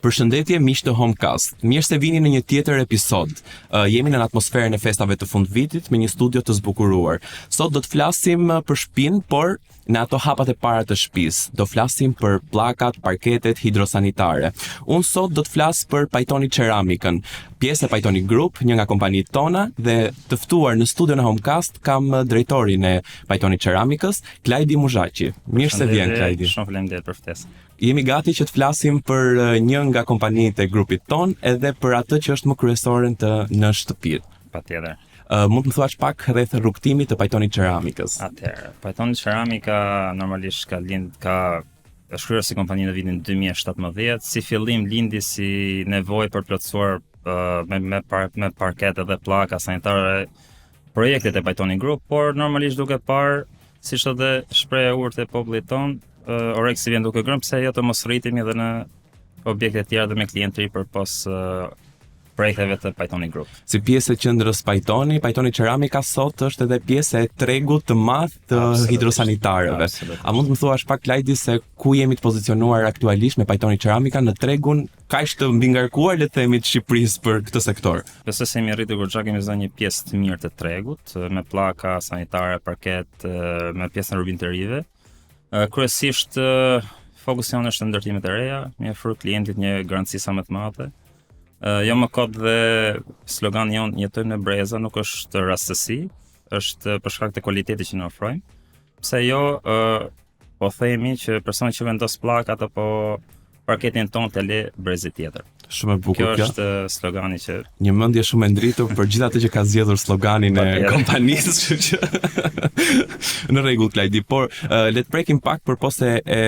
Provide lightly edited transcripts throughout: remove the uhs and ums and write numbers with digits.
Përshëndetje miq të Homecast. Mirë se vini në një tjetër episod. Jemi në atmosferën e festave të fundvitit me një studio të zbukuruar. Sot do të flasim për shtëpinë, por në ato hapat e para të shtëpisë. Do flasim për pllakat, parketet hidrosanitare. Unë sot do të flas për Pajtoni Ceramikën, pjesë e Pajtoni Group, një nga kompanitë tona, dhe të ftuar në studion e Homecast kam drejtorin e Pajtoni Ceramikës, Klajdi Muzhaqi. Mirë se vjen, Klajdi. Shumë faleminderit për ftesën. Jemi gati që të flasim për një nga kompanitë e grupit ton, edhe për atë që është më kryesore në shtëpi. Patjetër. Mund të më thuash pak rreth rrugtimit të Pajtoni Ceramikës? Atëherë, Pajtoni Ceramika normalisht është kryer si kompani në vitin 2017, si fillim lindi si nevojë për plotësuar me parket dhe pllaka sanitare projektet e Pajtoni Group, por normalisht duke parë, siç edhe shpreha e urtë e popullit ton, Oreksi vjen duke grënë pse jo të mos rritemi edhe në objekte të tjera dhe me klientë të ri përpos projekteve të Pajtoni Group. Si pjesë e qendrës Pajtoni Ceramika sot është edhe pjesë e tregut të madh të hidrosanitarëve. A mund të më thuash pak, Klajdi, se ku jemi të pozicionuar aktualisht me Pajtoni Ceramika në tregun kaq të mbingarkuar, le të themi, të Shqipërisë për këtë sektor? Besoj se jemi rritur goxha, kemi zënë një pjesë të mirë të tregut, me pllaka sanitare, parket, me pjesën e rubinterive. Kryesisht fokusi jonë është ndërtimet e reja, me ofruar klientit një garanci sa më të madhe. Jo më kot dhe slogani jonë jetojmë në breza nuk është rastësi, është për shkak të kualitetit që ne ofrojmë. Pse jo, po themi që personi që vendos pllakat apo parketin ton të le brezi tjetër. Shumë e bukur kjo. Kjo është slogani që një mendje shumë e ndritur për gjithë atë që ka zgjedhur sloganin e kompanisë, kështu që në rregull, Klajdi, por le të prekim pak përpose e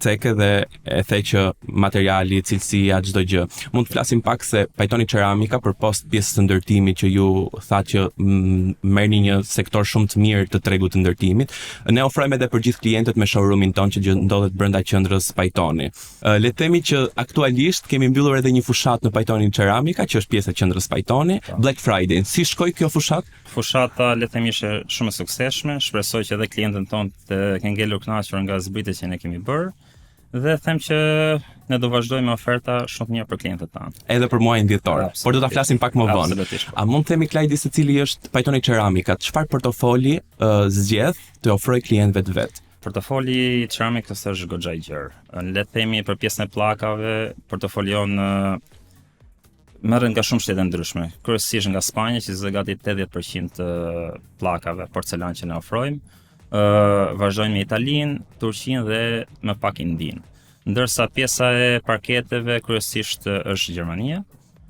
ceke dhe e the që materiali, cilësia, çdo gjë. Mund të flasim pak se Pajtoni Ceramika përpos pjesës së ndërtimit që ju thatë që merrni një sektor shumë të mirë të tregut të ndërtimit, ne ofrojmë edhe për gjithë klientët me showroomin ton që ndodhet brenda qendrës Pajtoni. Le të themi që aktualisht kemi mbyllur edhe një fushat në Pajtoni Ceramika, që është pjesë e qendrës Pajtoni, Black Friday. Si shkoi kjo fushat? Fushata, le të themi, është shumë e suksesshme. Shpresoj që edhe klientët tonë të kenë ngelur kënaqur nga zbritjet që ne kemi bërë. Dhe them që ne do vazhdojmë me oferta shumë të mira për klientët tanë. Edhe për muajin dhjetor, por do ta flasim pak më vonë. A mund të themi, Klajdi, se cili është Pajtoni Ceramika? Çfarë portofoli zgjedh të ofrojë klientëve të vet? Portofoli Ceramikës është goxha i gjerë. Le të themi për pjesën e pllakave, portofolion merren nga shumë shtete ndryshme, kryesisht nga Spanja, që zë gati 80% të pllakave porcelan që ne ofrojmë. Vazhdojnë me Italinë, Turqinë dhe më pak Indinë. Ndërsa pjesa e parketeve kryesisht është Gjermania.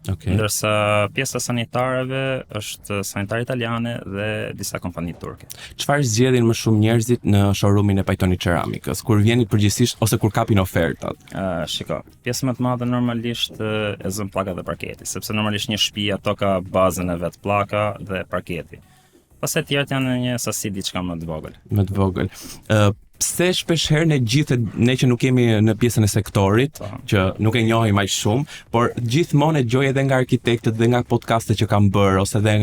Okay. Ndërsa pjesa sanitareve është sanitare italiane dhe disa kompani turke. Çfarë zgjedhin më shumë njerëzit në showroomin e Pajtoni Ceramikës kur vjen përgjithsisht ose kur kapin ofertat? Shiko, pjesë më të madhe normalisht e zën pllaka dhe parketi, sepse normalisht një shtëpi ato ka bazën e vet, pllaka dhe parketi. Pastaj tjerët janë në një sasi diçka më të vogël. Më të vogël. Pse shpesh herë ne që nuk jemi në pjesën e sektorit, që nuk e njohim aq shumë, por gjithmonë e gjoj edhe nga arkitektët dhe nga podcastet që kam bërë, ose edhe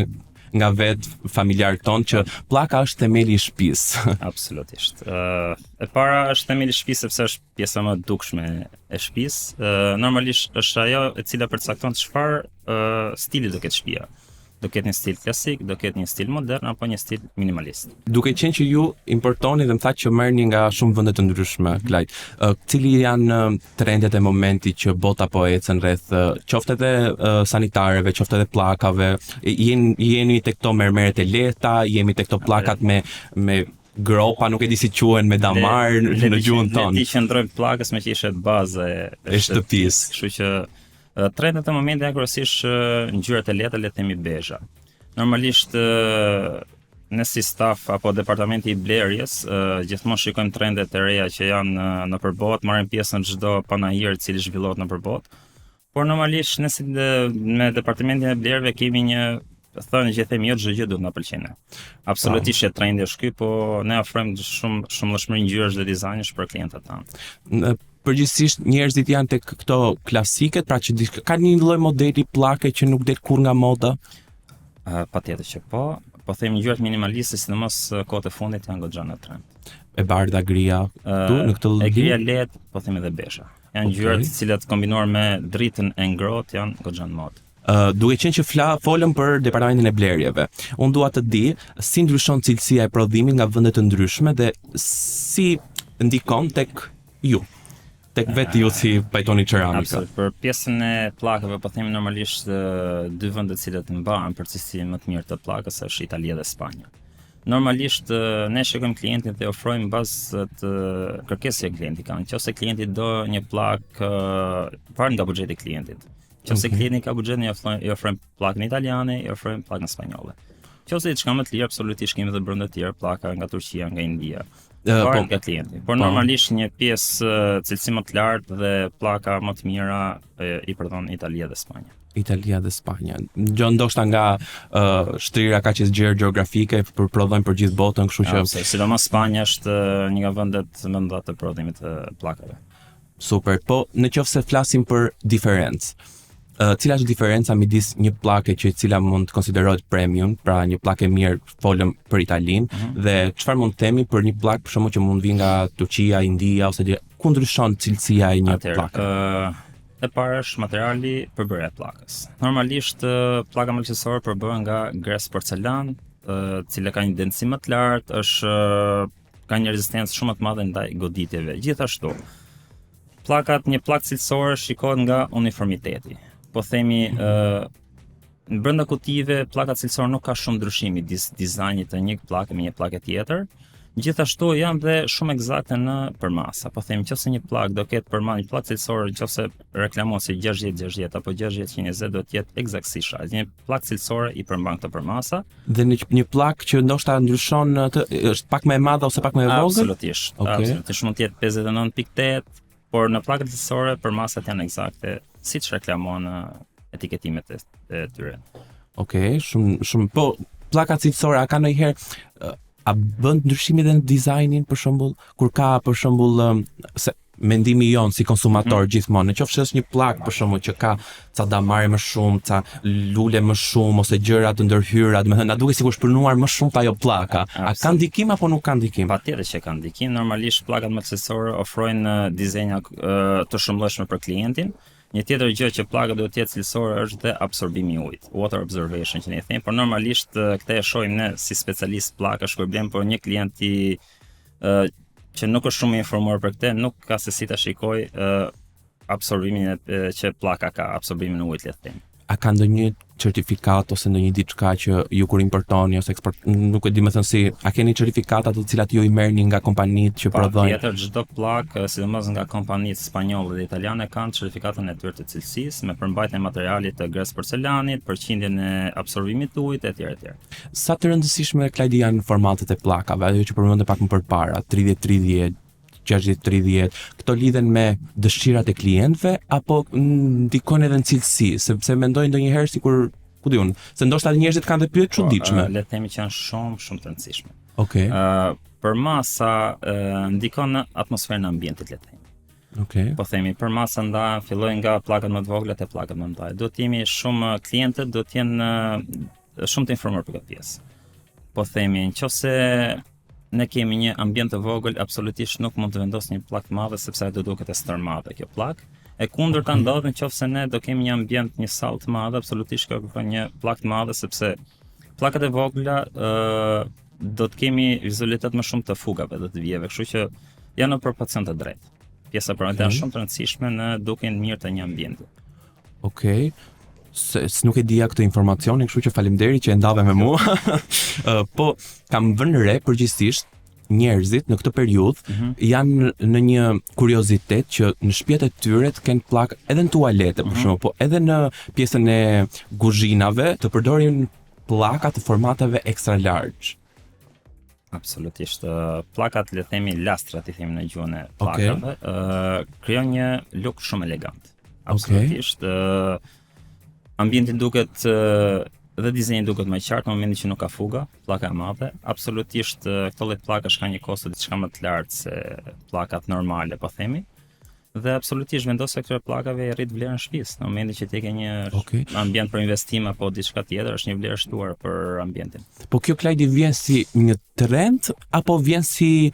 nga vetë familjarët tonë, që pllaka është themeli i shtëpisë. Absolutisht. E para është themeli i shtëpisë sepse është pjesa më e dukshme e shtëpisë. Normalisht është ajo e cila përcakton çfarë stili do ketë shtëpia. Do ketë një stil klasik, do ketë një stil modern apo një stil minimalist. Duke qenë që ju importoni dhe më thatë që merrni nga shumë vende të ndryshme, Klajt, cili janë trendet e momentit që bota po ecën rreth, qoftë edhe sanitareve, qoftë edhe pllakave, jeni tek këto mermeret e lehta, jemi tek këto pllakat me gropa, nuk e di si quhen, me damar në gjuhën tonë. Ne qëndrojmë pllakës me që ishte baza e shtëpisë. Kështu që trendet e momentit janë kryesisht ngjyrat e lehta, le të themi bezha. Normalisht ne si staf apo departamenti i blerjes gjithmonë shikojmë trendet e reja që janë nëpër botë, marrim pjesë në çdo panajir i cili zhvillohet nëpër botë. Por normalisht ne si me departamentin e blerjeve kemi një thënë që themi jo çdo gjë duhet na pëlqejë. Absolutisht trendi është ky, po ne ofrojmë shumë lëshmëri ngjyrash dhe dizajnesh për klientët tanë. Përgjithsisht njerëzit janë tek këto klasiket, pra që ka një lloj modeli pllake që nuk del kur nga moda. Patjetër që po themi ngjyrat minimaliste, sidomos kohët e fundit janë goxha në trend. E bardha, gria, në këtë lloj. E gria lehtë, po themi edhe besha. Janë ngjyrat të cilat kombinuar me dritën e ngrohtë janë goxha në modë. Duke qenë që folëm për departamentin e blerjeve, unë dua të di si ndryshon cilësia e prodhimit nga vende të ndryshme dhe si ndikon tek ju, tek vetë ju si pajtoni ceramika. Absolut. Për pjesën e pllakave, po themi normalisht dy vende të cilat mbahen për cilësinë më të mirë të pllakës është Italia dhe Spanja. Normalisht ne shikojmë klientin dhe ofrojmë bazë të kërkesës së klientit. Nëse klienti do një pllakë parë nga buxheti i klientit. Nëse klienti ka buxhetin, i ofrojmë pllakën italiane, i ofrojmë pllakën spanjolle. Nëse diçka më të lirë, absolutisht kemi edhe brenda të tjerë, pllaka nga Turqia, nga India. Parë nga klienti. Por normalisht një pjesë cilësi më të lartë dhe pllaka më të mira i përdon Italia dhe Spanja. Italia dhe Spanja. Ndoshta nga shtrira ka që zgjerë gjeografike për prodhojmë për gjithë botën, kështu që sidomos Spanja është një nga vendet më nda të prodhimit të pllakave. Super. Po nëse flasim për diferencë, cila është diferenca midis një pllake që cila mund të konsiderohet premium, pra një pllakë e mirë, folëm për Italinë, dhe çfarë mund të themi për një pllakë për shembull që mund vi nga Turqia, India ose ku ndryshon cilësia e një pllake? E para është materiali përbërja e pllakës. Normalisht pllaka më aksesorë përbëhet nga gres porcelan, cila ka një densiteti më të lartë, ka një rezistencë shumë më të madhe ndaj goditjeve. Gjithashtu, një pllakë cilësore shikohet nga uniformiteti. Po themi brenda kutive pllakat cilësore nuk ka shumë ndryshimi dizajnit të një pllake me një pllakë tjetër. Gjithashtu janë dhe shumë eksakte në përmasa. Po themi nëse një pllakë do ketë përmas një pllakë cilësore, nëse reklamon si 60-60 apo 60-120 do të jetë eksaktësisht ashtu. Një pllakë cilësore i përmban këtë përmasa. Dhe një pllakë që ndoshta ndryshon është pak më e madhe ose pak më e vogël? Absolutisht. Absolutisht mund të jetë 59.8, por në pllakët cilësore përmasat janë eksakte siç reklamon etiketimet e tyre. Okej, shumë. Po pllakat cilësore a ka ndonjëherë a bën ndryshime edhe në dizajnin për shembull, kur ka për shembull se mendimi jon si konsumator gjithmonë, nëse është një pllakë për shembull që ka ca damare më shumë, ca lule më shumë ose gjëra të ndërhyra, domethënë na duket sikur është punuar më shumë ajo pllaka. A ka ndikim apo nuk ka ndikim? Patjetër që ka ndikim. Normalisht pllakat më aksesorë ofrojnë dizenja të shëmbëlshme për klientin. Një tjetër gjë që pllaka duhet të jetë cilësore është dhe absorbimi i ujit, water observation që ne themi, por normalisht këtë e shohim ne si specialist pllakash kur blem, por një klient që nuk është shumë i informuar për këtë, nuk ka se si ta shikoj absorbimin që pllaka ka, absorbimin e ujit, le të themi. A ka ndonjë certifikat ose ndonjë diçka që ju kur importoni ose nuk e di më thënë si, a keni certifikata të cilat ju i merrni nga kompanitë që prodhojnë? Patjetër, çdo pllakë, sidomos nga kompanitë spanjolle dhe italiane kanë certifikatën e tyre të cilësisë me përmbajtjen e materialit të gres porcelanit, përqindjen e absorbimit të ujit etj etj. Sa të rëndësishme Klajdi janë formatet e pllakave, ajo që përmendëm pak më përpara, 30-30, 60-30, këto lidhen me dëshirat e klientëve apo ndikon edhe në cilësi, sepse mendoj ndonjëherë sikur, ku di unë, se ndoshta njerëzit kanë dhe pyetje çuditshme. Le të themi që janë shumë të rëndësishme. Okej. Përmasa ndikon në atmosferën e ambientit, le të themi. Okej. Po themi përmasa fillojnë nga pllakat më të vogla te pllakat më të mëdha. Duhet të jemi shumë klientët do të jenë shumë të informuar për këtë pjesë. Po themi nëse ne kemi një ambient të vogël, absolutisht nuk mund të vendos një pllakë të madhe sepse ajo do duket e stërmadhe kjo pllakë. E kundërta ndodh nëse ne do kemi një ambient, një sallë të madhe, absolutisht kërkon një pllakë të madhe sepse pllakat e vogla do të kemi vizualitet më shumë të fugave dhe të vijeve, kështu që janë në proporcion të drejtë. Pjesa përmendë është shumë të rëndësishme në dukjen mirë të një ambienti. Okej. Nuk e dija këtë informacionin, kështu që faleminderit që e ndave me mua. Po kam vënë re përgjithsisht njerëzit në këtë periudhë janë në një kuriozitet që në shtëpiat e tyre të kenë pllakë edhe në tualete për shembull, po edhe në pjesën e kuzhinave të përdorin pllaka të formateve extra large. Absolutisht. Pllakat, le të themi lastrat, i themi në gjuhën e pllakave, krijon një look shumë elegant. Absolutisht. Ambienti duket dhe dizajni duket më i qartë në momentin që nuk ka fuga, pllaka e madhe. Absolutisht këto lloj pllakash kanë një kosto diçka më të lartë se pllakat normale, po themi. Dhe absolutisht vendosja këtyre pllakave e rrit vlerën e shtëpisë. Në momentin që ti ke një ambient për investim apo diçka tjetër, është një vlerë shtuar për ambientin. Po kjo Klajdi vjen si një trend apo vjen si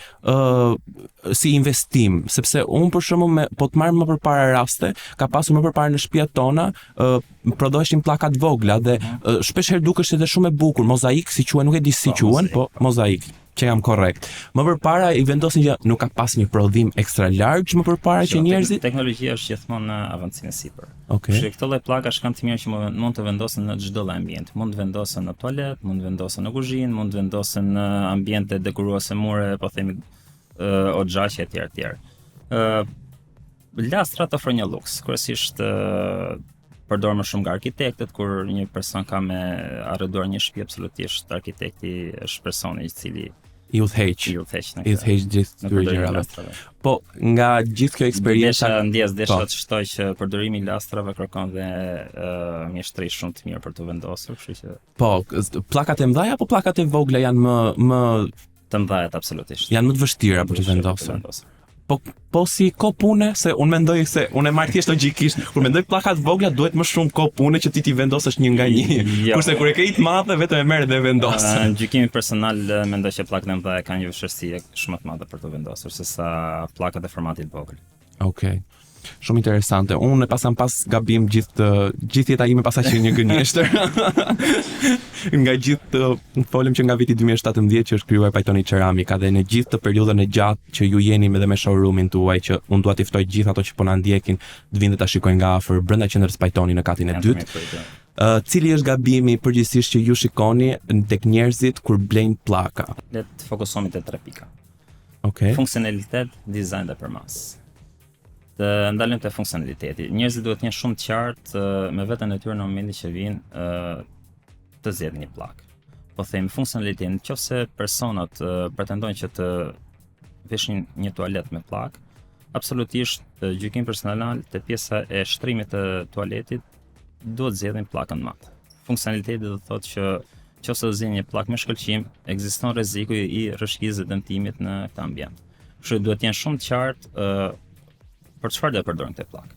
si investim, sepse unë për shembull po të marr më përpara raste, ka pasur më përpara në shtëpiat tona prodhoheshin pllakat vogla dhe shpesh herë dukesh edhe shumë e bukur, mozaik si quhen, nuk e di si quhen, po mozaik. Që jam korrekt. Më përpara i vendosin që nuk ka pas një prodhim ekstra larg më përpara që njerëzit. Teknologjia është gjithmonë në avancime sipër. Okej. Kështu këto lloj pllakash kanë të mirë që mund të vendosen në çdo lloj ambienti. Mund të vendosen në toalet, mund të vendosen në kuzhinë, mund të vendosen në ambiente dekoruese mure, po themi oxhaqe etj etj. Lastrat ofrojnë një luks, kryesisht përdor më shumë nga arkitektët, kur një person ka me arrenduar një shtëpi, absolutisht arkitekti është personi i cili i udhëheq gjithë këtyre gjërave. Po nga gjithë kjo eksperjenca desha të shtoj që përdorimi i lastrave kërkon dhe mjeshtri shumë të mirë për të vendosur, kështu që po pllakat e mëdha apo pllakat e vogla janë më të mëdha absolutisht. Janë më të vështira për të vendosur. Po si kohë pune, se unë mendoj se unë e marr thjesht logjikisht, kur mendoj pllakat vogla duhet më shumë kohë pune që ti vendosësh një nga një. Kurse kur e ke të madhe vetëm e merr dhe vendos. Në gjykimin personal mendoj që pllakat e mëdha kanë një vështirësi shumë të madhe për të vendosur sesa pllakat e formatit vogël. Okej. Shumë interesante. Unë pasam pas gabim gjithë jeta ime pasa që një gënjeshtër. Nga gjithë folëm që nga viti 2017 që është krijuar Pajtoni Ceramika dhe në gjithë të periudhën e gjatë që ju jeni edhe me showroomin tuaj që unë dua t'i ftoj gjithë ato që po na ndjekin të vinë ta shikojnë nga afër brenda qendrës Pajtoni në katin e dytë. Cili është gabimi përgjithsisht që ju shikoni tek njerëzit kur blejnë pllaka? Le të fokusohemi te 3 pika. Okej. Funksionalitet, dizajn dhe përmas. Të ndalim te funksionaliteti. Njerëzit duhet të jenë shumë të qartë me veten e tyre në momentin që vinë të zgjedhin një pllak. Po them funksionalitetin, nëse personat pretendojnë që të veshin një tualet me pllak, absolutisht gjykim personal te pjesa e shtrimit të tualetit duhet zgjedhin pllakën mat. Funksionaliteti do të thotë që nëse zgjedhin një pllak me shkëlqim, ekziston rreziku i rrëshqisë dhe dëmtimit në këtë ambient. Kështu duhet të jenë shumë të qartë për çfarë do të përdorin këtë pllak.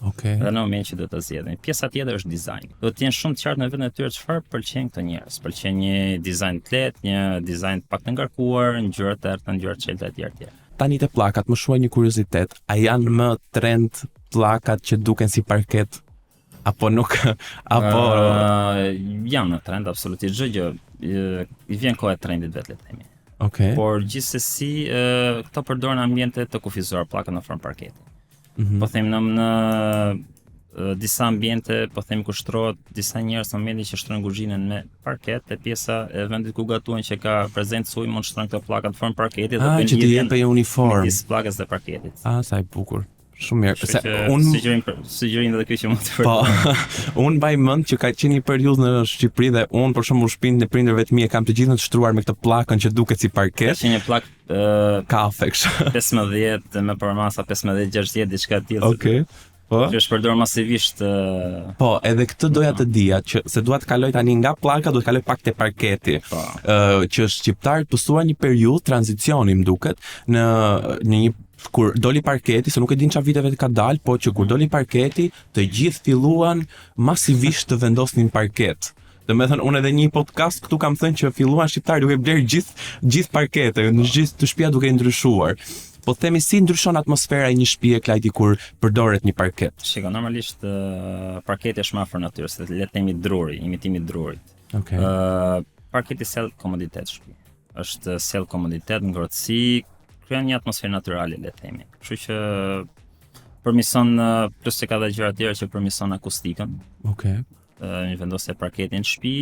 Okej. Dhe në moment që do të zgjedhin. Pjesa tjetër është dizajn. Do të jenë shumë të qartë në veten e tyre çfarë pëlqejnë këto njerëz. Pëlqen një dizajn të lehtë, një dizajn pak të ngarkuar, ngjyra të errëta, ngjyra të çelta etj. Tani te pllakat, më shuaj një kuriozitet. A janë më trend pllakat që duken si parket apo nuk? Apo janë në trend absolutisht çdo gjë. I vjen koha e trendit vetë le të themi. Okej. Por gjithsesi këto përdoren ambiente të kufizuar pllakën në formë parketi. Po them në disa ambiente, po them ku shtrohet disa njerëz në momentin që shtrojnë kuzhinën me parket, e pjesa e vendit ku gatuan që ka prezencë ujë mund shtrojnë këto pllaka në formë parketi dhe që të jenë një uniform. Midis pllakës dhe parketit. Sa e bukur. Shumë mirë. Se sugjerim edhe kjo që mund të përdor. Po, unë mbaj mend që ka qenë një periudhë në Shqipëri dhe unë për shembull shtëpinë e prindërve të mi e kam të gjithë të shtruar me këtë pllakën që duket si parket. Ka një pllak kafe kështu. 15 me përmasa 15-16 diçka tillë. Okej. Po. Që është përdorur masivisht. Po, edhe këtë doja të dija që se dua të kaloj tani nga pllaka, do të kaloj pak te parketi. Po. Që shqiptarët pësuan një periudhë tranzicioni, më duket, në një kur doli parketi, se nuk e din çfarë viteve ka dalë, po që kur doli parketi, të gjithë filluan masivisht të vendosnin parket. Domethënë unë edhe një podcast këtu kam thënë që filluan shqiptarët duke bler gjithë parkete, në gjithë të shtëpia duke ndryshuar. Po themi si ndryshon atmosfera e një shtëpie Klajdi kur përdoret një parket? Shiko, normalisht parketi është më afër natyrës, le të themi druri, imitimi i drurit. Okej. Parketi sjell komoditet shtëpi. Është sjell komoditet, ngrohtësi, krijon një atmosferë natyrale, le të themi. Kështu që përmirëson plus se ka dhe gjëra tjera që përmirëson akustikën. Okej. Një vendosje parketi në shtëpi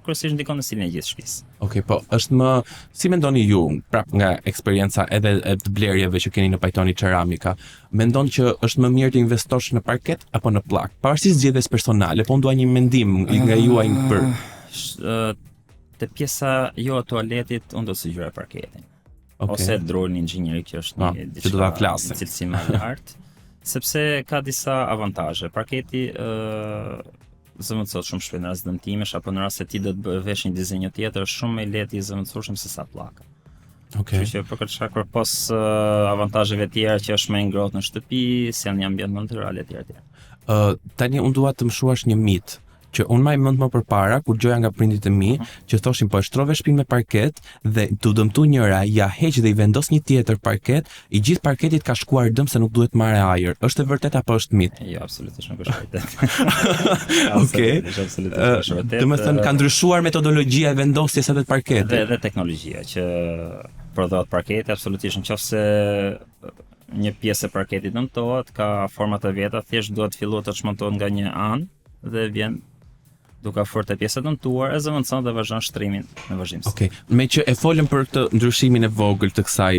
kryesisht ndikon në stilin e gjithë shtëpisë. Okej, po është më si mendoni ju, prap nga eksperienca edhe e të blerjeve që keni në Pajtoni Ceramika, mendon që është më mirë të investosh në parket apo në pllak? Pavarësisht zgjedhjes personale, po unë dua një mendim nga juaj për te pjesa jo e tualetit, unë do të sugjeroj parketin. Ose drurin inxhinierik që është një që do ta flasë. Cilësi më e lartë, sepse ka disa avantazhe. Parketi zëvendësohet shumë shpejt në rast dëmtimesh apo në rast se ti do të vesh një dizenj tjetër, është shumë më lehtë i zëvendësueshëm se sa pllaka. Okej. Kështu që për këtë shkak përpos avantazheve tjera që është më e ngrohtë në shtëpi, si janë një ambient natyral etj. Tani unë dua të më shuash një mit që unë maj mend më përpara kur gjoja nga prindit e mi që thoshin po e shtrove shtëpinë me parket dhe tu dëmtu njëra ja heq dhe i vendos një tjetër parket, i gjithë parketit ka shkuar dëm se nuk duhet marrë ajër. Është e vërtet apo është mit? Jo, absolutisht nuk është vërtet. Okej. Absolutisht nuk është vërtet. Domethënë ka ndryshuar metodologjia e vendosjes edhe të parketit. Dhe teknologjia që prodhohet parketi, absolutisht nëse një pjesë e parketit dëmtohet, ka forma të vjetra, thjesht duhet filluar të çmontohet nga një anë dhe vjen duke afruar te pjesa dëmtuar, e zëvendëson dhe vazhdon shtrimin në vazhdimsi. Okej. Me që e folëm për këtë ndryshimin e vogël të kësaj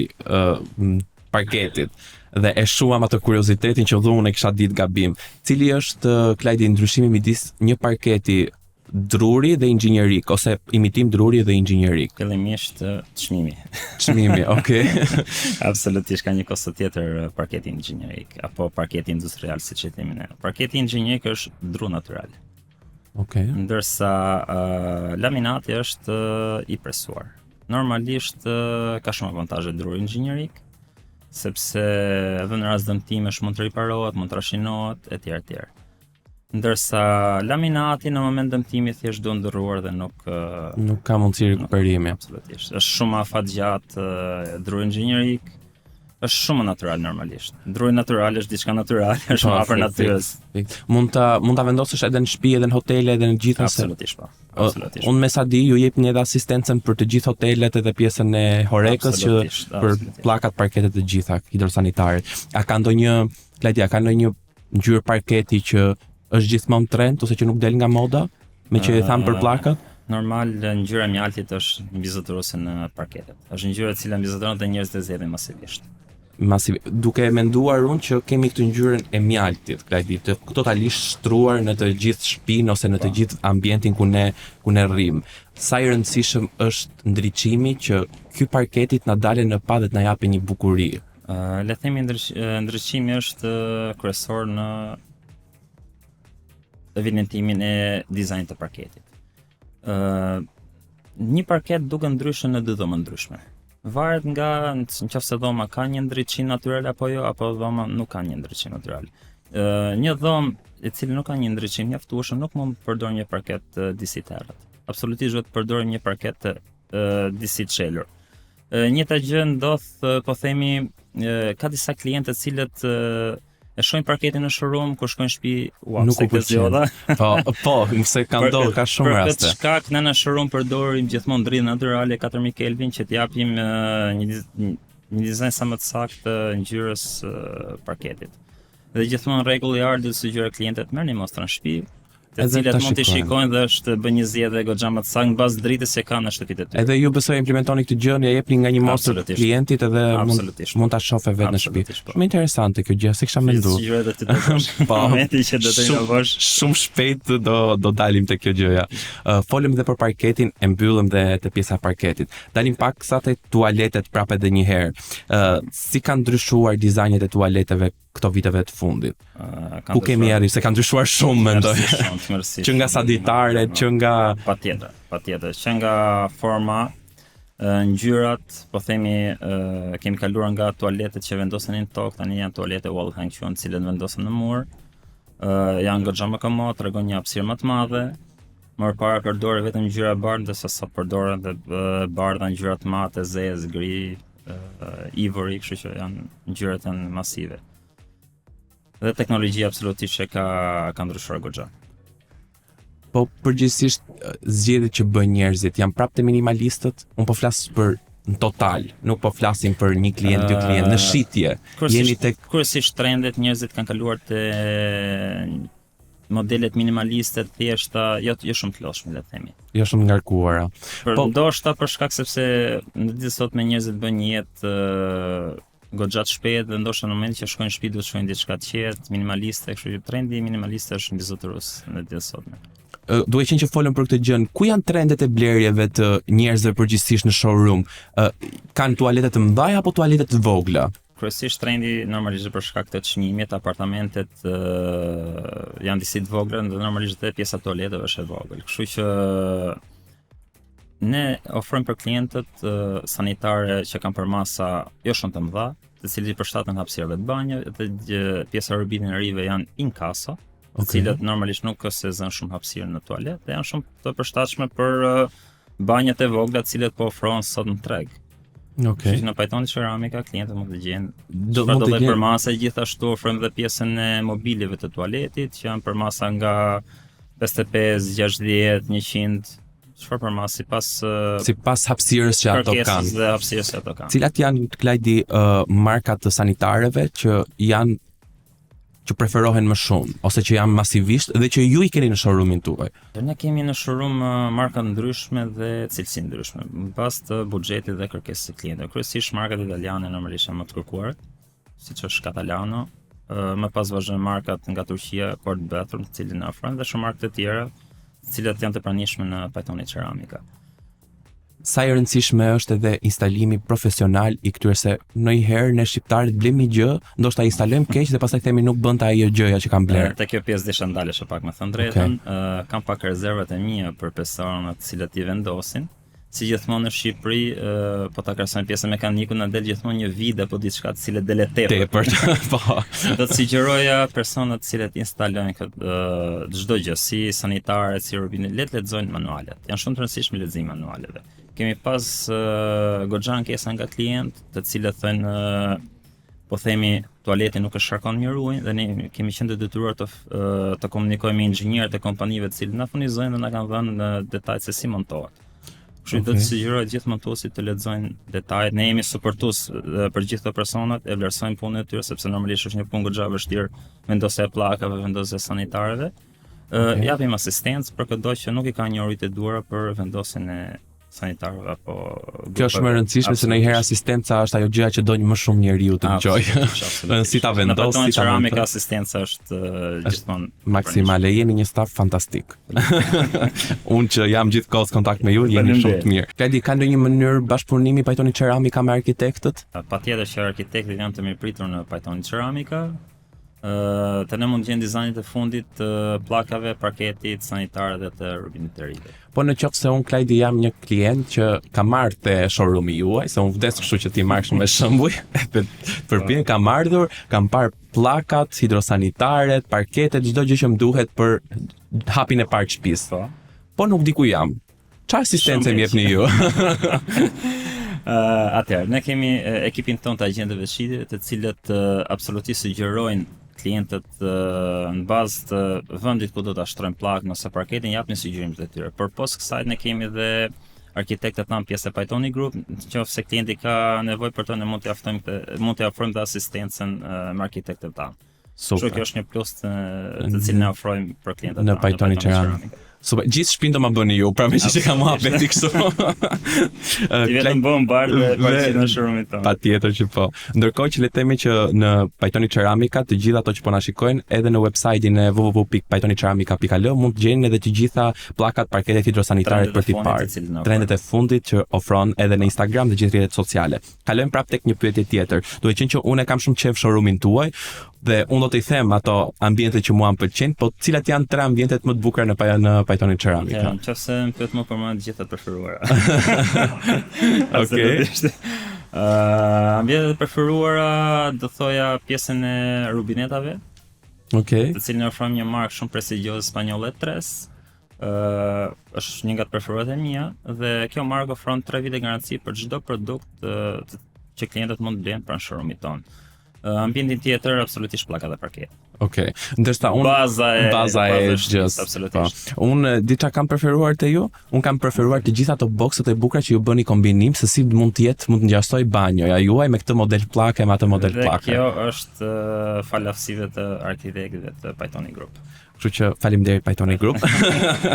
parketit dhe e shuam atë kuriozitetin që unë e kisha ditë gabim. Cili është Klajdi ndryshimi midis një parketi druri dhe inxhinierik ose imitim druri dhe inxhinierik? Fillimisht çmimi. Çmimi, okay. Absolutisht ka një kosto tjetër parketi inxhinierik apo parketi industrial siç e themi ne. Parketi inxhinierik është dru natyral. Okay. Ndërsa laminati është i presuar. Normalisht ka shumë avantazhe druri inxhinierik, sepse edhe në rast dëmtimesh mund të riparohet, mund të trashënohet etj. Ndërsa laminati në moment dëmtimi thjesht duhet ndërruar dhe nuk ka mundësi rikuperimi. Absolutisht. Është shumë afatgjatë druri inxhinierik. Është shumë natyral normalisht. Druri natyral është diçka natyrale, është më afër natyrës. Mund ta vendosësh edhe në shtëpi, edhe në hotele, edhe në gjitha Absolutisht po. Absolutisht. Unë me sa di ju jepni edhe asistencën për të gjithë hotelet edhe pjesën e Horekës që për pllakat parketet të gjitha hidrosanitare. A ka ndonjë ngjyrë parketi që është gjithmonë trend ose që nuk del nga moda, me që e tham për pllakat? Normal ngjyra e mjaltit është mbizotuese në parketet. Është ngjyra e cila mbizotron dhe njerëzit e zgjedhin masivisht. Duke menduar unë që kemi këtë ngjyrën e mjaltit, Klajdi, të totalisht shtruar në të gjithë shtëpinë ose në të gjithë ambientin ku ne rrim. Sa i rëndësishëm është ndriçimi që ky parketit na dalë në pa dhe të na japë një bukuri. Le të themi ndriçimi është kryesor në evidentimin e dizajnit të parketit. Një parket duket ndryshe në dy dhomë ndryshme. Varet nga nëse dhoma ka një ndriçim natyral apo jo, apo dhoma nuk ka një ndriçim natyral. Një dhomë e cila nuk ka një ndriçim mjaftueshëm nuk mund të përdorë një parket DC të errët. Absolutisht duhet të përdorim një parket DC të shelur. Njëta gjë ndodh, po themi, ka disa klientë të cilët e shohin parketin në showroom kur shkojnë në shtëpi, nuk u pëlqen. Po, se ka ndodhur, ka shumë raste. Për këtë shkak ne në showroom përdorim gjithmonë dridhje natyrale 4000 Kelvin që të japim një dizajn sa më të saktë ngjyrës parketit. Dhe gjithmonë rregull i ardhur të sugjeroj klientët merrni mostrën në shtëpi, të cilat mund të shikojnë dhe është bën një zgjedhje goxha më të saktë mbas dritës që kanë në shtëpitë e tyre. Edhe ju besoj implementoni këtë gjë, ja jepni nga një mostrë klientit edhe mund ta shohë vetë në shtëpi. Shumë interesante kjo gjë, se kisha menduar. Po, momenti që do të javosh shumë shpejt do dalim te kjo gjëja. Folëm edhe për parketin, e mbyllim dhe te pjesa e parketit. Dalim pak sa te tualetet prapë edhe një herë. Si kanë ndryshuar dizajnet e tualeteve këto viteve të fundit? Ku kemi arritur? Se kanë ndryshuar shumë, mendoj. Që nga sanitare, që nga patjetër, që nga forma, ngjyrat, po themi, kemi kaluar nga tualetet që vendosen në tokë, tani janë tualete wall hang që të cilët vendosen në mur. Janë goxha më komod, tregon një hapësirë më të madhe. Më parë përdore vetëm ngjyra e bardhë, ndërsa sot përdoren edhe bardha, ngjyra të mate, zezë, gri, ivory, kështu që janë ngjyrat janë masive. Dhe teknologjia absolutisht që ka ndryshuar goxha. Po përgjithsisht zgjedhjet që bën njerëzit janë prapë të minimalistët. Unë po flas për në total, nuk po flasim për një klient, dy klient, në shitje. Jeni tek kryesisht trendet, njerëzit kanë kaluar te modelet minimaliste të thjeshta, jo shumë të lodhshme, le të themi. Jo shumë ngarkuara. Ndoshta për shkak sepse në ditët sot me njerëzit bën një jetë goxha të shpejtë dhe ndoshta në momentin që shkojnë në shtëpi duhet të shkojnë diçka të qetë, minimaliste, kështu që trendi minimaliste është mbizotues në ditët sotme. Duhet që folëm për këtë gjë. Ku janë trendet e blerjeve të njerëzve përgjithsisht në showroom? Kanë tualete të mëdha apo tualete të vogla? Kryesisht trendi normalisht për shkak të çmimit, apartamentet janë disi të vogla dhe normalisht edhe pjesa e tualeteve është e vogël. Kështu që Ne ofrojmë për klientët sanitare që kanë përmasa jo shumë të mëdha, të cilit i përshtaten hapësirave të banjave, dhe pjesa rubinit e rive janë in casa, të cilat normalisht nuk se zën shumë hapësirë në tualet, dhe janë shumë të përshtatshme për banjat e vogla të cilat po ofrohen sot në treg. Okej. Në Pajtoni Ceramika klientët mund të gjejnë çfarë do të përmasa, gjithashtu ofrojmë edhe pjesën e mobileve të tualetit, që janë përmasa nga 55, 60, 100, çfarë përmasa sipas hapësirës që ato kanë. Dhe hapësirës që ato kanë. Cilat janë Klajdi markat të sanitareve që preferohen më shumë ose që janë masivisht dhe që ju I keni në showroomin tuaj? Ne kemi në showroom marka ndryshme dhe cilësi ndryshme, mbas të buxhetit dhe kërkesës së klientëve. Kryesisht markat italiane normalisht janë më të kërkuarat, siç është Catalano, më pas vazhdojnë markat nga Turqia, Court Bathroom, të cilin na ofrojnë, dhe shumë marka të tjera, të cilat janë të pranishme në Pajtoni Ceramika. Sa I rëndësishme është edhe instalimi profesional I këtyre, se ndonjëherë ne shqiptarët blemi gjë, ndoshta instalojmë keq dhe pastaj themi nuk bën ta ajo gjëja që kanë bler. Te kjo pjesë desha ndalesh pak me thënë drejtën, kam pak rezervat e mia për personat të cilat I vendosin. Si gjithmonë në Shqipëri, po ta krahasojmë pjesën mekaniku, na del gjithmonë një vide apo diçka të cilat del tepër. Po. Do të sugjeroja personat të cilët instalojnë çdo gjë, si sanitare, si rubinet, lexojnë manualet. Janë shumë të rëndësishme leximi manualeve. Kemi pas goxha ankesa nga klient, të cilët thënë po themi tualeti nuk e shkarkon mirë ujin, dhe ne kemi qenë të detyruar të komunikojmë me inxhinierët e kompanive të cilët na furnizojnë dhe na kanë dhënë detajt se si montohet. Kështu do të sugjeroj gjithë montuesit të lexojnë detajet. Ne jemi suportues për gjithë këto personat, e vlerësojmë punën e tyre sepse normalisht është një punë goxha vështirë, vendosja e pllakave, vendosja e sanitareve. Japim asistencë për çdo që nuk I ka njohurit e duara për vendosjen e sanitarëve apo kjo është më e rëndësishme se ndonjëherë asistenca është ajo gjëja që do më shumë njeriu të dëgjojë. Si ta vendos, si ta ceramika, asistenca është gjithmonë maksimale. Jeni një staf fantastik. Unë që jam gjithkohës kontakt me ju, jeni shumë të mirë. Klajdi, ka ndonjë mënyrë bashkëpunimi Pajtoni Ceramika me arkitektët? Patjetër që arkitektët janë të mirëpritur në Pajtoni Ceramika. Të ne mund të gjenë dizajnit e fundit të pllakave, parketit, sanitar dhe të rubinit të rive. Po në qoftë se unë Klajdi jam një klient që ka marrë te showroomi juaj, se unë vdes kështu që ti marrësh me shembuj, përpijen kam ardhur, kam parë pllakat, hidrosanitaret, parketet, çdo gjë që më duhet për hapin e parë të shtëpisë. Po nuk di ku jam. Çfarë asistencë më jepni ju? Atëherë, ne kemi ekipin tonë të agjendëve shitje, të cilët absolutisht sugjerojnë klientët në bazë të vendit ku do ta shtrojnë pllakën ose parketin, japin sugjerimet e tyre. Por post kësaj ne kemi edhe arkitektët tanë pjesë e Pajtoni Group, nëse klienti ka nevojë për të, ne mund t'i ofrojmë të asistencën me arkitektët tanë. Kështu kjo është një plus të cilin ne ofrojmë për klientët tanë në Pajtoni Ceramika. Super, gjithë shtëpinë do ma bëni ju, pra me që ka muhabeti kështu. Ti vetëm bën bardhë dhe parqet në showroomit tonë. Patjetër që po. Ndërkohë që le të themi që në Pajtoni Ceramika, të gjithë ato që po na shikojnë, edhe në website-in e www.pajtoniceramika.al mund të gjeni edhe të gjitha pllakat, parketet hidrosanitare për t'i parë. Trendet e fundit që ofron edhe në Instagram dhe gjithë rrjetet sociale. Kalojmë prapë tek një pyetje tjetër. Duhet qenë që unë kam shumë qejf showroomin tuaj, dhe unë do t'i them ato ambientet që mua më pëlqejnë, po cilat janë 3 ambientet më të bukura në Pajtoni Ceramika? Nëse më pyet më për më të gjitha të preferuara. Okej. Ambientet e preferuara do thoja pjesën e rubinetave. Okej. Të cilin ofrojmë një markë shumë prestigjioze spanjolle Tres. Është një nga të preferuarat e mia dhe kjo markë ofron 3 vite garanci për çdo produkt që klientët mund të blejnë pranë showroomit tonë. Ambientin tjetër absolutisht pllaka dhe parket. Okej. Ndërsa unë baza e gjës. Absolutisht. Unë diçka kam preferuar te ju. Unë kam preferuar të gjitha ato bokset e bukura që ju bëni kombinim se si mund të ngjasoj banjoja juaj me këtë model pllake me atë model pllake. Dhe kjo është falafsive të arkitektëve të Pajtoni Group. Kështu që faleminderit Pajtoni Group.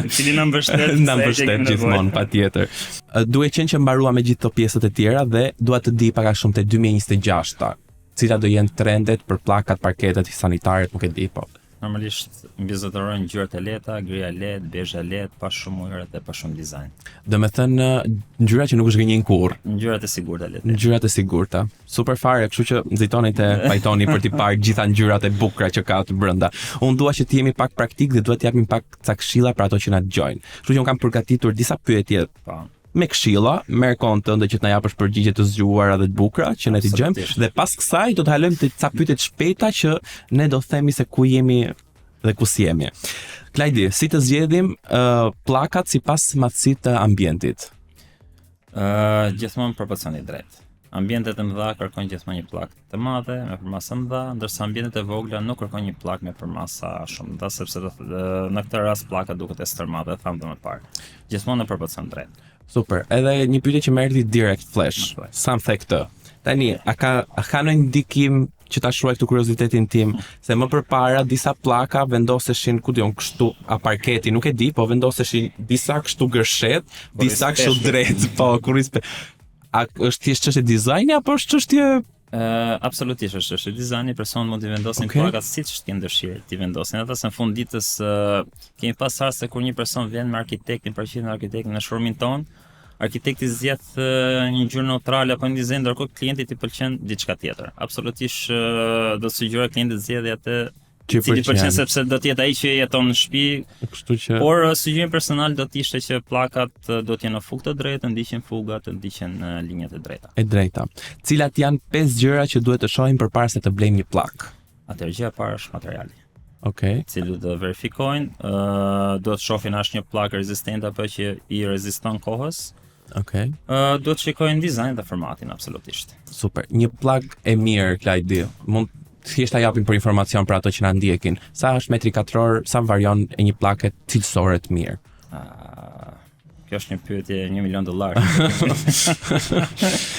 Cili na mbështet gjithmonë, patjetër. Duhet qenë që mbarua me gjithë këto pjesët e tjera dhe dua të di pak a shumë te 2026-ta. Cilat do jenë trendet për pllakat, parketet, sanitaret, nuk e di po. Normalisht mbizotërojnë ngjyrat e lehta, grija lehtë, bezha lehtë, pa shumë ujëra dhe pa shumë dizajn. Domethënë ngjyra që nuk zhgënjejnë kurrë. Ngjyrat e sigurta lehtë. Ngjyrat e sigurta. Super fare, kështu që nxitoni te Pajtoni për t'i parë gjitha ngjyrat e bukura që ka aty brenda. Unë dua që të jemi pak praktik dhe dua të japim pak ca këshilla për ato që na dëgjojnë. Kështu që unë kam përgatitur disa pyetje me këshilla, merr kohën tënde që të na japësh përgjigje të zgjuara dhe të bukura që ne t'i dëgjojmë dhe pas kësaj do të kalojmë te ca pyetje të shpejta që ne do themi se ku jemi dhe ku si jemi. Klajdi, si të zgjedhim pllakat sipas matësisë të ambientit? Gjithmonë proporcioni drejt. Ambientet e mëdha kërkojnë gjithmonë një pllakë të madhe me përmasa mëdha, ndërsa ambientet e vogla nuk kërkojnë një pllakë me përmasa shumë mëdha, sepse në këtë rast pllaka duket e stërmadhe, thamë më parë. Gjithmonë në proporcion drejt. Super. Edhe një pyetje që më erdhi direct flash. Sa më the këtë. Tani, a ka ndonjë ndikim që ta shruaj këtu kuriozitetin tim, se më përpara disa pllaka vendoseshin ku diun kështu a parketi, nuk e di, po vendoseshin disa kështu gërshet, disa kështu drejt, po kurrë. A është thjesht çështje dizajni apo është çështje absolutisht është çështje dizajni, personat mund të vendosin pllakat siç kanë dëshirë ti vendosin. Ata në fund ditës kemi pasur se kur një person vjen me arkitektin, përqendron në arkitektin në showroom-in ton, arkitekti zgjedh një ngjyrë neutrale apo një dizajn, ndërkohë klientit i pëlqen diçka tjetër. Absolutisht do të sugjeroj klientit zgjedhje atë cili pëlqen sepse do të jetë ai që jeton në shtëpi. Kështu që por sugjerimi personal do të ishte që pllakat do të jenë në fugë të drejtë, ndiqen fuga, të ndiqen linjat e drejta. E drejta. Cilat janë 5 gjëra që duhet të shohim përpara se të blejmë një pllak? Atëherë gjëja e parë është materiali. Okej. Cili do të verifikojnë, do të shohin a është një pllakë rezistent apo që i reziston kohës. Okej. Do të shikojnë dizajn dhe formatin absolutisht. Super. Një pllak e mirë, Klajdi, mund thjesht ta japim për informacion për ato që na ndjekin. Sa është metri katror, sa varion e një pllake cilësore të mirë? Kjo është një pyetje $1 milion.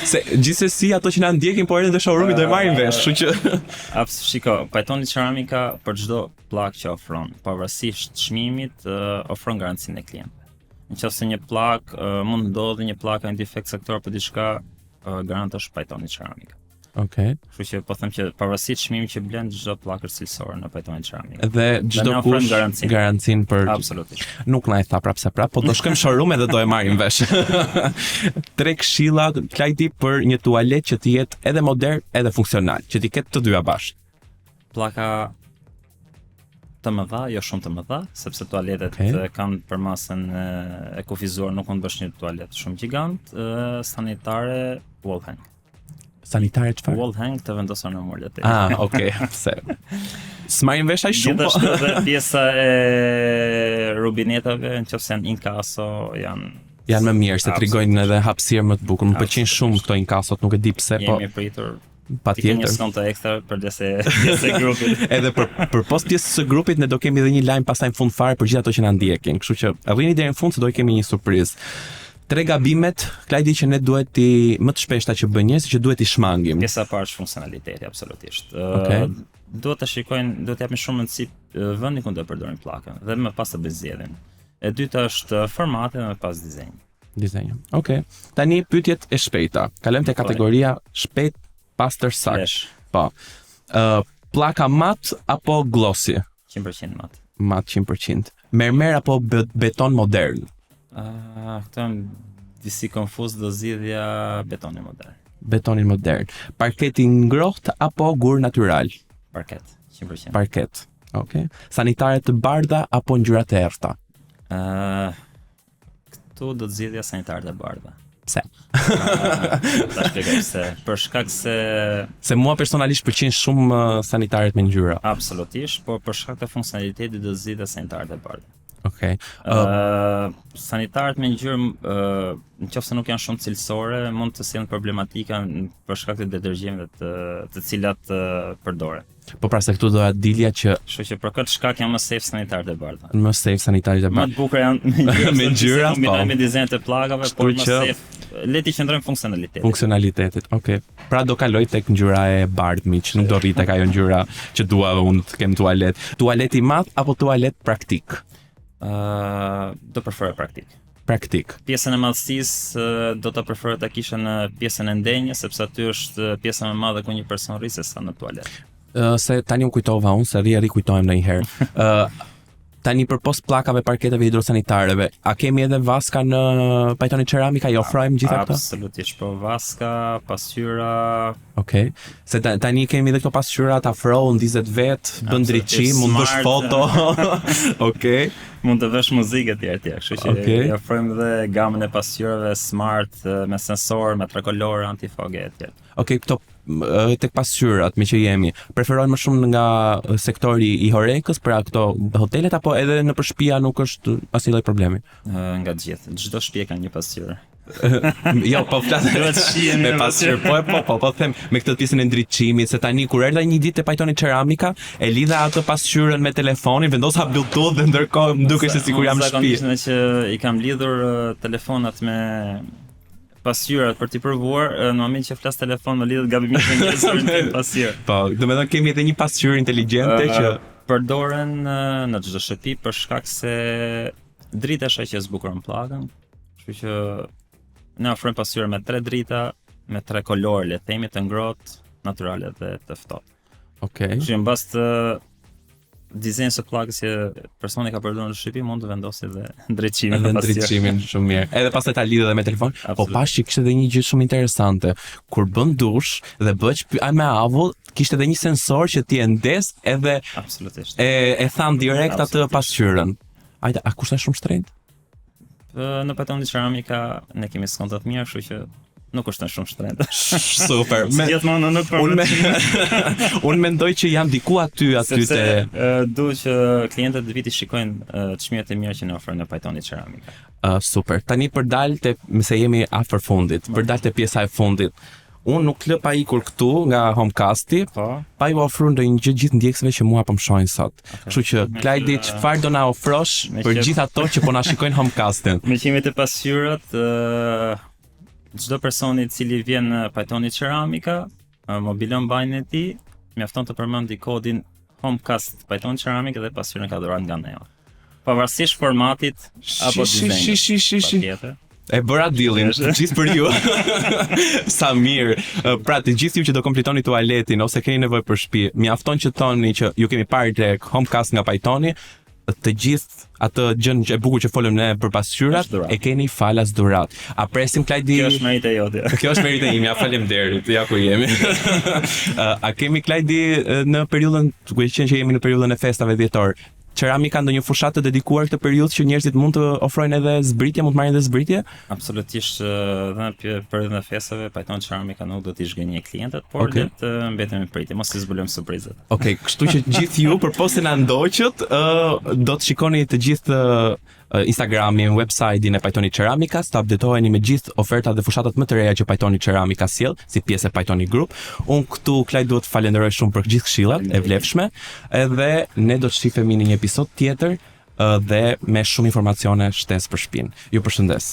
Se gjithsesi ato që na ndjekin po erdhën te showroom-i do e marrin vesh, kështu që shiko, Pajtoni Ceramika për çdo pllakë që ofron, pavarësisht çmimit, ofron garancinë e klientit. Nëse një pllakë mund ndodhi një pllakë me defekt sektor apo diçka, garantosh Pajtoni Ceramika. Okej. Kështu që po them që pavarësisht çmimit që blen çdo pllakë cilësore në Pajtoni Ceramika. Dhe çdo kush garancinë për absolutisht. Nuk na e tha prapse prap, po do shkojmë showroom edhe do e marrim vesh. 3 këshilla Klajdi për një tualet që të jetë edhe modern edhe funksional, që të ketë të dyja bashkë. Pllaka të mëdha, jo shumë të mëdha, sepse tualetet kanë përmasën e kufizuar, nuk mund të bësh një tualet shumë gjigant, sanitare wall hang. Sanitare çfarë? Wall hang të vendosur në muret. Okay. Se. S'marrin vesh ai shumë. Gjithashtu edhe pjesa e rubinetave, nëse janë inkaso, janë më mirë se tregojnë edhe hapësirë më të bukur. Më pëlqejnë shumë këto inkasot, nuk e di pse, po. Jemi pritur. Patjetër. Një skonto ekstra për pjesë e grupit. Edhe për post pjesës së grupit ne do kemi edhe një lajm pastaj në fund fare për gjithë ato që na ndjekin. Kështu që arrini deri në fund se do i kemi një surprizë. 3 gabimet, Klajdi, që ne duhet më të shpeshta që bëjnë njerëzit që duhet i shmangim. Pjesa e parë është funksionaliteti, absolutisht. Duhet të shikojnë, duhet të japin shumë rëndësi vendin ku do të përdorin pllakën dhe më pas të bëjnë zgjedhjen. E dyta është formati dhe më pas dizajni. Dizajni. Okej. Tani pyetjet e shpejta. Kalojmë te kategoria shpejt pastër sakt. Po. Pllaka mat apo glossy? 100% mat. Mat 100%. Mermer apo beton modern? Këto janë disi konfuz, do zgjidhja betonin modern. Betonin modern. Parketi ngrohtë apo gur natyral? Parket, 100%. Parket. Okej. Sanitare të bardha apo ngjyra të errta? Këtu do të zgjidhja sanitare të bardha. Pse? Ta shpjegoj pse. Për shkak se mua personalisht pëlqejnë shumë sanitaret me ngjyra. Absolutisht, por për shkak të funksionalitetit do të zgjidhja sanitare të bardha. Okej. Sanitarët me ngjyrë, nëse nuk janë shumë cilësore, mund të sjellin problematika për shkak të detergjentëve të cilat përdoren. Po pra se këtu doja dilja që kështu që për këtë shkak janë më safe sanitarët e bardha. Më safe sanitarët e bardha. Më të bukur janë me ngjyra, po. Me dizajn të pllakave, por më safe. Le të qëndrojmë funksionalitetit. Funksionalitetit. Okej. Pra do kaloj tek ngjyra e bardhë miq, nuk do rri tek ajo ngjyra që dua unë të kem tualet. Tualet i madh apo tualet praktik? Do preferoj praktik. Praktik. Pjesën e madhësisë do ta preferoj ta kisha në pjesën e ndenjës, sepse aty është pjesa më e madhe ku një person rri se sa në tualet. Se tani u kujtova unë, se rri kujtohem ndonjëherë. Tani përpos pllakave, parketave hidrosanitareve, a kemi edhe vaska në pajtoni Ceramika, i ofrojmë gjitha këto? Absolutisht, po vaska, pasqyra. Okej. Se tani kemi edhe këto pasqyra të afro, ndizet vet, bën ndriçim, mund bësh foto. Okej. Mund të vesh muzikë etj. Kështu që i ofrojmë dhe gamën e pasqyrave smart me sensor, me 3 kolore, antifoge etj. Okej, këto tek pasqyrat me që jemi, preferojnë më shumë nga sektori i Horekës për këto hotelet apo edhe në për shtëpia nuk është asnjë lloj problemi? Nga gjithë, çdo shtëpi ka një pasqyrë. Jo, po flas me pasqyrë, po them me këtë pjesën e ndriçimit, se tani kur erdha një ditë te pajtoni Ceramika, e lidha atë pasqyrën me telefonin, vendosa Bluetooth dhe ndërkohë më duket se sikur jam në shtëpi. Zakonisht që i kam lidhur telefonat me pasqyrat për t'i provuar, në moment që flas telefon më lidhet gabimisht me njerëzit me pasqyrë. Po, domethënë kemi edhe një pasqyrë inteligjente që përdoren në çdo shtëpi për shkak se drita është që zbukuron pllakën. Kështu që ne ofrojmë pasqyrë me 3 drita, me 3 kolore, le të themi, të ngrohtë, natyrale dhe të ftohtë. Okej. Kështu që mbas të dizainit të pllakës që personi ka përdorur në shtëpi mund të vendosë dhe ndriçimin edhe ndriçimin shumë mirë. Edhe pastaj ta lidhë edhe me telefon. Po pash që kishte edhe një gjë shumë interesante. Kur bën dush dhe bëj me avull, kishte edhe një sensor që ti e ndes edhe absolutisht. E than direkt atë pasqyrën. Ajde, a kushton shumë shtrenjtë? Në pajtoni Ceramika ne kemi skontat mirë, kështu që nuk është shumë shtrenjtë. Super. Gjithmonë nuk Unë mendoj që jam diku aty te du që klientët të viti shikojnë çmimet e mira që ne ofrojmë në pajtoni Ceramika. Super. Tani për dalë se jemi afër fundit, për dalë te pjesa e fundit. Unë nuk lë pa ikur këtu nga Homecasti, pa ju ofruar ndonjë gjë gjithë ndjekësve që mua po më shohin sot. Kështu që Klajdi, çfarë do na ofrosh për gjithë ato që po na shikojnë Homecastin? Me qime të pasqyrat, çdo personi i cili vjen në pajtoni Ceramika, mobilon bajin e tij, mjafton të përmendi kodin Homecast pajtoni Ceramika dhe pasqyrën ka dhuratë nga ne. Pavarësisht formatit apo dizainit. E bëra dealin, gjithë për ju. Sa mirë. Pra, të gjithë ju që do kompletoni tualetin ose keni nevojë për shtëpi, mjafton që thoni që ju kemi parë tek Homecast nga pajtoni, të gjithë atë gjën e bukur që folëm ne për pasqyrat e keni falas dhurat. A presim Klajdi? Kjo është merita jote. Kjo është merita ime, faleminderit. Ja ku jemi. A kemi Klajdi në periudhën, duke qenë që jemi në periudhën e festave dhjetor, Ceramika ndonjë fushat të dedikuar këtë periudhë që njerëzit mund të ofrojnë edhe zbritje, mund të marrin edhe zbritje? Absolutisht, dhe në periudhën e festave pajtoni Ceramika nuk do t'i zhgënjë klientët, por le të mbetemi pritje, mos i zbulojmë surprizat. Okej, kështu që gjithë ju përpos se na ndoqët, do të shikoni të gjithë Instagramin, website-in e pajtoni Ceramikas, të updatoheni me gjithë ofertat dhe fushatat më të reja që pajtoni Ceramika sjell, si pjesë e pajtoni Group. Unë këtu Klaj duhet të falenderoj shumë për gjithë këshillat e vlefshme, edhe ne do të shifemi në një episod tjetër dhe me shumë informacione shtesë për shtëpinë. Ju përshëndes.